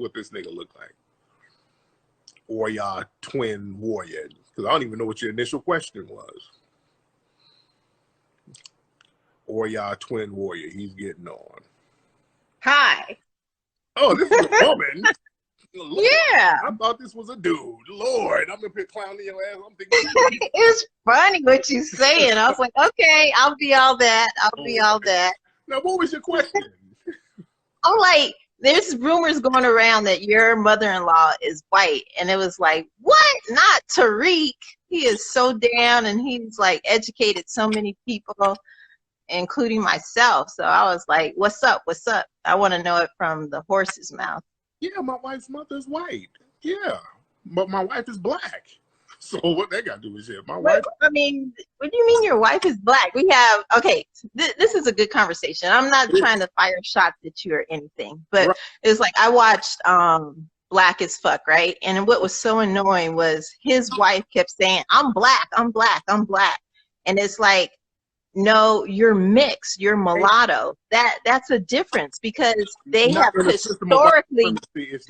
what this nigga look like? Or y'all twin warrior? Because I don't even know what your initial question was. Or y'all twin warrior? He's getting on. Hi. Oh, this is a woman. Lord, Yeah. I thought this was a dude. Lord, I'm up here clowning your ass. I'm thinking It's funny what you saying. I was like, okay, I'll be all that. I'll be all that. Now, what was your question? I'm like, there's rumors going around that your mother-in-law is white. And it was like, what? Not Tariq. He is so down and he's like educated so many people, including myself. So I was like, what's up? What's up? I want to know it from the horse's mouth. Yeah, my wife's mother's white. Yeah, but my wife is black. So what that got to do with shit? My wife. I mean, what do you mean your wife is black? We have, okay, this is a good conversation. I'm not trying to fire shots at you or anything, but Right. it's like I watched Black as Fuck, right? And what was so annoying was his wife kept saying, I'm black, I'm black, I'm black. And it's like, no, you're mixed, you're mulatto. That's a difference because they have historically,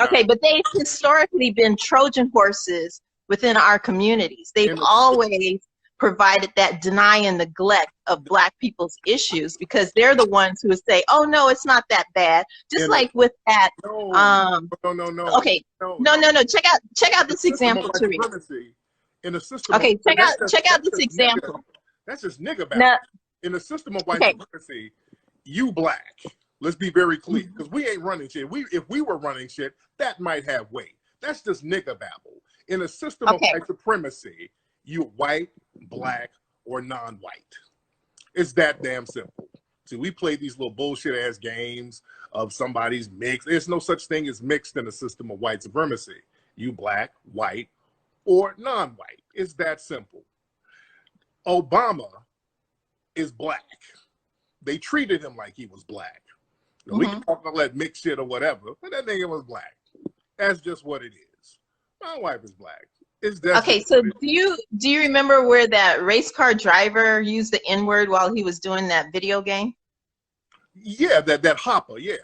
okay, but they've historically been Trojan horses within our communities. They've always provided that deny and neglect of black people's issues because they're the ones who would say, oh no, it's not that bad. Just like with that, no. Okay, no. Check out this example, Tariq. In the system, okay, check out this example. That's just nigga battle. In the system of white supremacy, you black. Let's be very clear, because we ain't running shit. If we were running shit, that might have weight. That's just nigga babble. In a system of white supremacy, you white, black, or non-white. It's that damn simple. See, we play these little bullshit ass games of somebody's mixed. There's no such thing as mixed in a system of white supremacy. You black, white, or non-white. It's that simple. Obama is black. They treated him like he was black. We can talk about that mixed shit or whatever, but that nigga was black. That's just what it is. My wife is black. Okay, so do you remember where that race car driver used the N-word while he was doing that video game? Yeah, that hopper, yeah.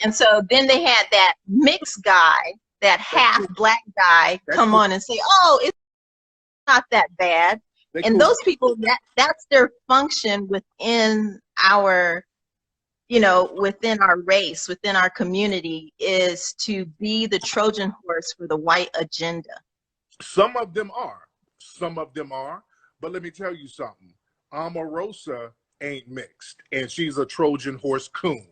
And so then they had that mixed guy, that half black guy, come on and say, oh, it's not that bad. And those people, that's their function within our, within our race, within our community, is to be the Trojan horse for the white agenda. Some of them are. But let me tell you something. Omarosa ain't mixed, and she's a Trojan horse coon.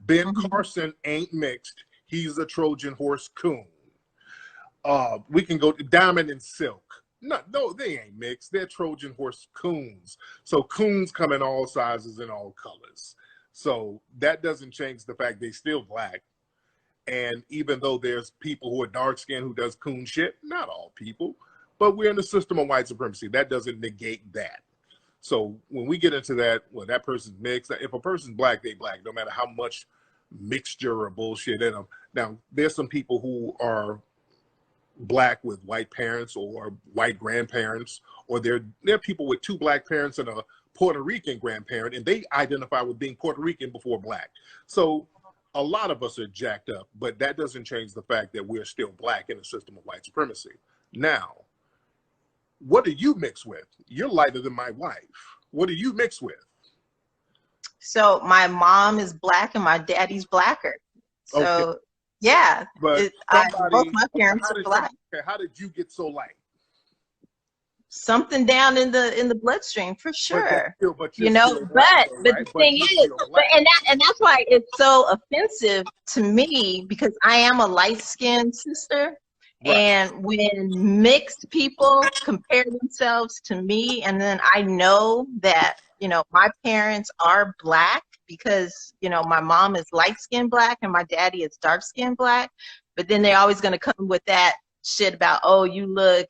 Ben Carson ain't mixed. He's a Trojan horse coon. We can go to Diamond and Silk. No, they ain't mixed. They're Trojan horse coons. So coons come in all sizes and all colors. So that doesn't change the fact they still black. And even though there's people who are dark skinned who does coon shit, not all people, but we're in the system of white supremacy. That doesn't negate that. So when we get into that, well, that person's mixed. If a person's black, they black, no matter how much mixture or bullshit in them. Now, there's some people who are black with white parents or white grandparents, or they're people with two black parents and a Puerto Rican grandparent, and they identify with being Puerto Rican before black. So a lot of us are jacked up, but that doesn't change the fact that we're still black in a system of white supremacy. Now, what do you mix with? You're lighter than my wife. What do you mix with? So my mom is black and my daddy's blacker. So yeah, but both my parents are black. How did you get so light? Something down in the bloodstream for sure. But the thing is, and that's why it's so offensive to me, because I am a light-skinned sister. Right. And when mixed people compare themselves to me, and then I know that, my parents are black because, my mom is light-skinned black and my daddy is dark-skinned black, but then they're always going to come with that shit about, oh, you look,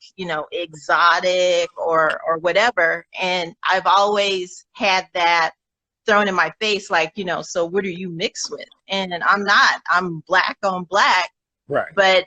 exotic or whatever. And I've always had that thrown in my face, like, so what are you mixed with? And I'm black on black. Right. But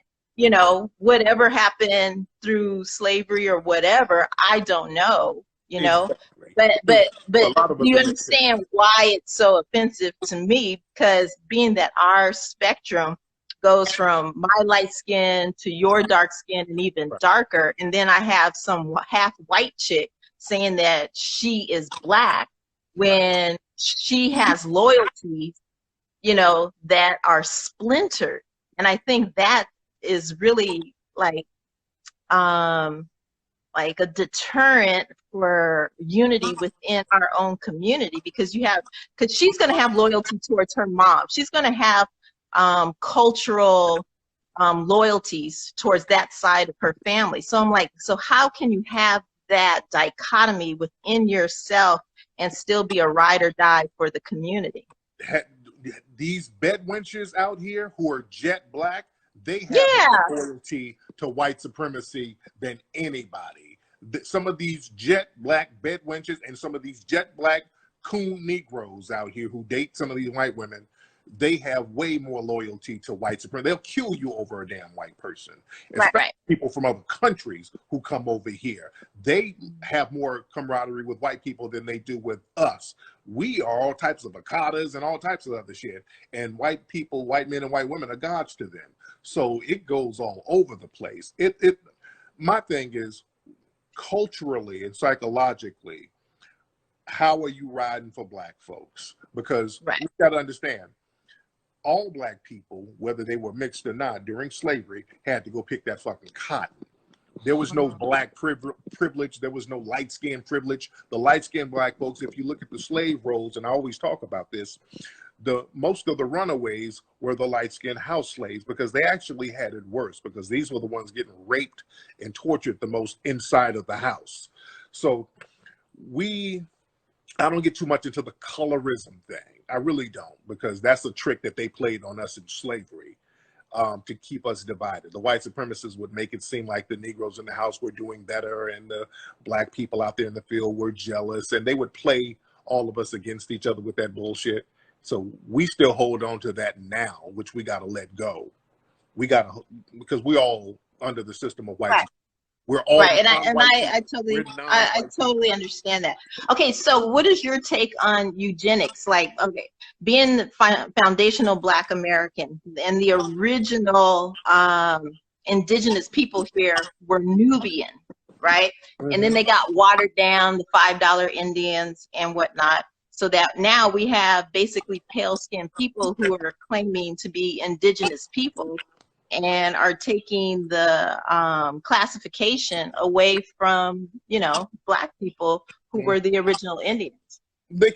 whatever happened through slavery or whatever, I don't know, exactly. But do you understand why it's so offensive to me? Because being that our spectrum goes from my light skin to your dark skin and even darker. And then I have some half white chick saying that she is black when she has loyalties, you know, that are splintered. And I think that is really like a deterrent for unity within our own community, because she's going to have loyalty towards her mom. She's going to have cultural loyalties towards that side of her family. So I'm like, so how can you have that dichotomy within yourself and still be a ride or die for the community? These bed wenches out here who are jet black, they have more loyalty to white supremacy than anybody. Some of these jet black bed wenches and some of these jet black coon Negroes out here who date some of these white women, they have way more loyalty to white supremacy. They'll kill you over a damn white person. Especially people from other countries who come over here. They have more camaraderie with white people than they do with us. We are all types of avocados and all types of other shit. And white people, white men and white women are gods to them. So it goes all over the place. My thing is, culturally and psychologically, how are you riding for black folks? Because we got to understand, all black people, whether they were mixed or not, during slavery, had to go pick that fucking cotton. There was no black privilege. There was no light-skinned privilege. The light-skinned black folks, if you look at the slave rolls, and I always talk about this, most of the runaways were the light-skinned house slaves, because they actually had it worse, because these were the ones getting raped and tortured the most inside of the house. So I don't get too much into the colorism thing. I really don't, because that's a trick that they played on us in slavery to keep us divided. The white supremacists would make it seem like the Negroes in the house were doing better and the black people out there in the field were jealous, and they would play all of us against each other with that bullshit. So we still hold on to that now, which we got to let go. Because we're all under the system of white supremacy. We're all I totally understand that. Okay, so what is your take on eugenics? Like, okay, being the foundational Black American and the original indigenous people here were Nubian, right? And then they got watered down, the $5 Indians and whatnot, so that now we have basically pale-skinned people who are claiming to be indigenous people and are taking the classification away from, you know, Black people who were the original Indians.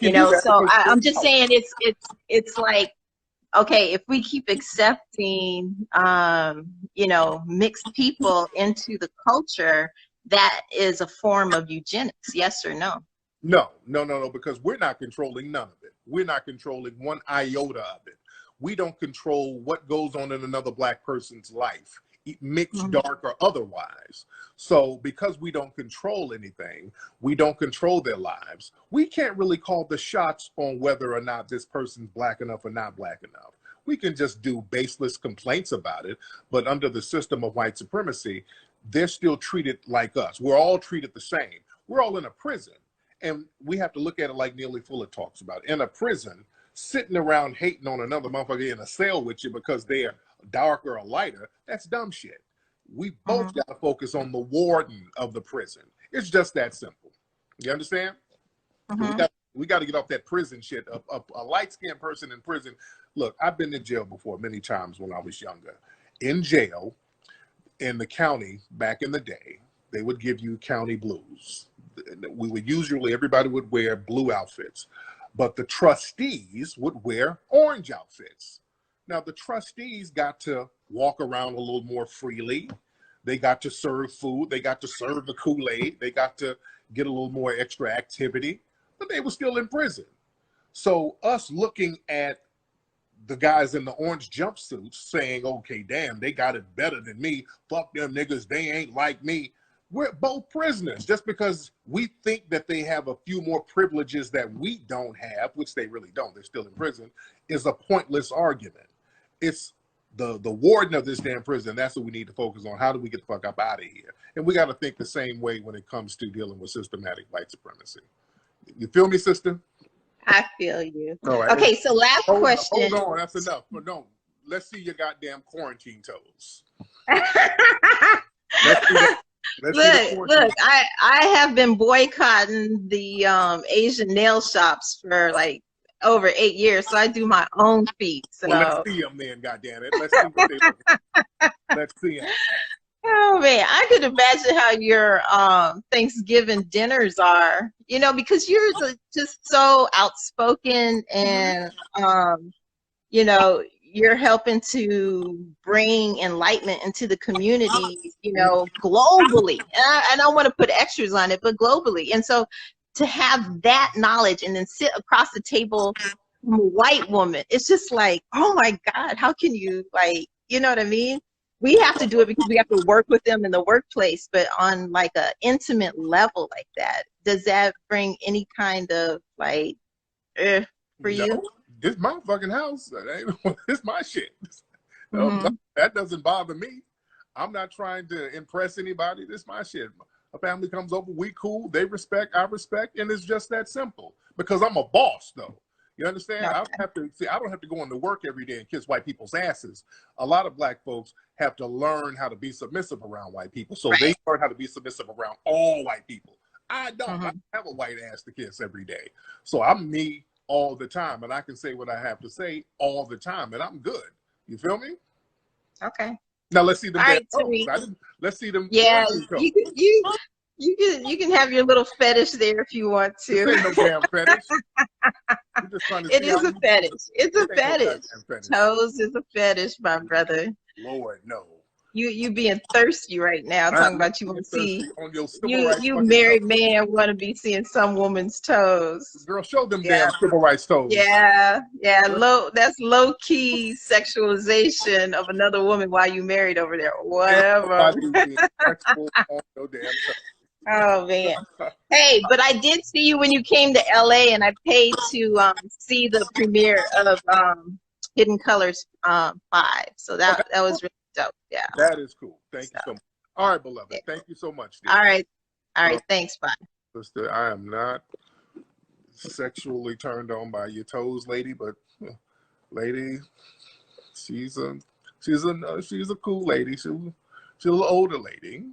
You know, so I'm just saying it's like, okay, if we keep accepting, you know, mixed people into the culture, that is a form of eugenics, yes or no? No, because we're not controlling none of it. We're not controlling one iota of it. We don't control what goes on in another Black person's life, mixed, dark, or otherwise. So because we don't control anything, we don't control their lives, we can't really call the shots on whether or not this person's Black enough or not Black enough. We can just do baseless complaints about it, but under the system of white supremacy, they're still treated like us. We're all treated the same. We're all in a prison, and we have to look at it like Neely Fuller talks about. In a prison, sitting around hating on another motherfucker in a cell with you because they're darker or lighter, that's dumb shit. We both got to focus on the warden of the prison. It's just that simple. You understand? We got to get off that prison shit. A light-skinned person in prison. Look, I've been in jail before many times when I was younger. In jail, in the county, back in the day, they would give you county blues. We would usually, everybody would wear blue outfits, but the trustees would wear orange outfits. Now, the trustees got to walk around a little more freely. They got to serve food. They got to serve the Kool-Aid. They got to get a little more extra activity, but they were still in prison. So us looking at the guys in the orange jumpsuits saying, okay, damn, they got it better than me. Fuck them niggas. They ain't like me. We're both prisoners. Just because we think that they have a few more privileges that we don't have, which they really don't, they're still in prison, is a pointless argument. It's the warden of this damn prison. That's what we need to focus on. How do we get the fuck up out of here? And we got to think the same way when it comes to dealing with systematic white supremacy. You feel me, sister? I feel you. All right. Okay, so last question. Hold on, that's enough. But no, let's see your goddamn quarantine toes. Look, I have been boycotting the Asian nail shops for like over 8 years, so I do my own feet. So well, let's see them then, goddammit. Let's see what they look like. Let's see them. Oh man, I could imagine how your Thanksgiving dinners are, you know, because you're just so outspoken and you know, you're helping to bring enlightenment into the community, you know, globally. And I don't want to put extras on it, but globally. And so to have that knowledge and then sit across the table from a white woman, it's just like, oh my God, how can you, like, you know what I mean? We have to do it because we have to work with them in the workplace, but on like an intimate level like that, does that bring any kind of like, for you? This my fucking house. This my shit. That doesn't bother me. I'm not trying to impress anybody. This my shit. A family comes over, we cool, they respect, I respect, and it's just that simple. Because I'm a boss, though. You understand? Okay. I don't have to go into work every day and kiss white people's asses. A lot of black folks have to learn how to be submissive around white people. So they learn how to be submissive around all white people. I don't. I have a white ass to kiss every day. So I'm me all the time, and I can say what I have to say all the time, and I'm good. You feel me? Okay. Now let's see them. Let's see them. Yeah, you can have your little fetish there if you want to. This ain't no damn fetish. It is a fetish. It's a fetish. Toes is a fetish, my brother. Lord, no. You being thirsty right now, talking about you want to see you married man want to be seeing some woman's toes. Girl, show them damn civil rights toes. Yeah, that's low key sexualization of another woman while you married over there. Whatever. Oh man. Hey, but I did see you when you came to LA, and I paid to see the premiere of Hidden Colors 5. So that was really dope. Yeah. That is cool. Thank you so much. All right, beloved. Thank you so much. Dear. All right. Thanks. Bye. Sister, I am not sexually turned on by your toes, lady, but lady, she's a cool lady. She's a little older lady.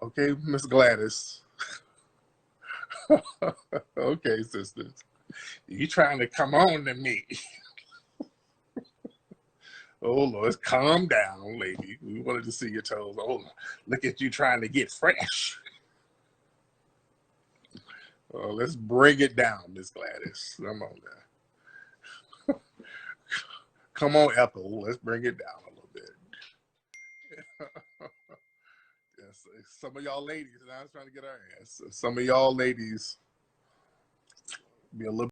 Okay, Miss Gladys. Okay, sisters. You trying to come on to me. Oh, Lord, calm down, lady. We wanted to see your toes. Oh, look at you trying to get fresh. Let's bring it down, Miss Gladys. Come on now. Come on, Ethel. Let's bring it down a little bit. Yes, some of y'all ladies, and I was trying to get our ass. Some of y'all ladies be a little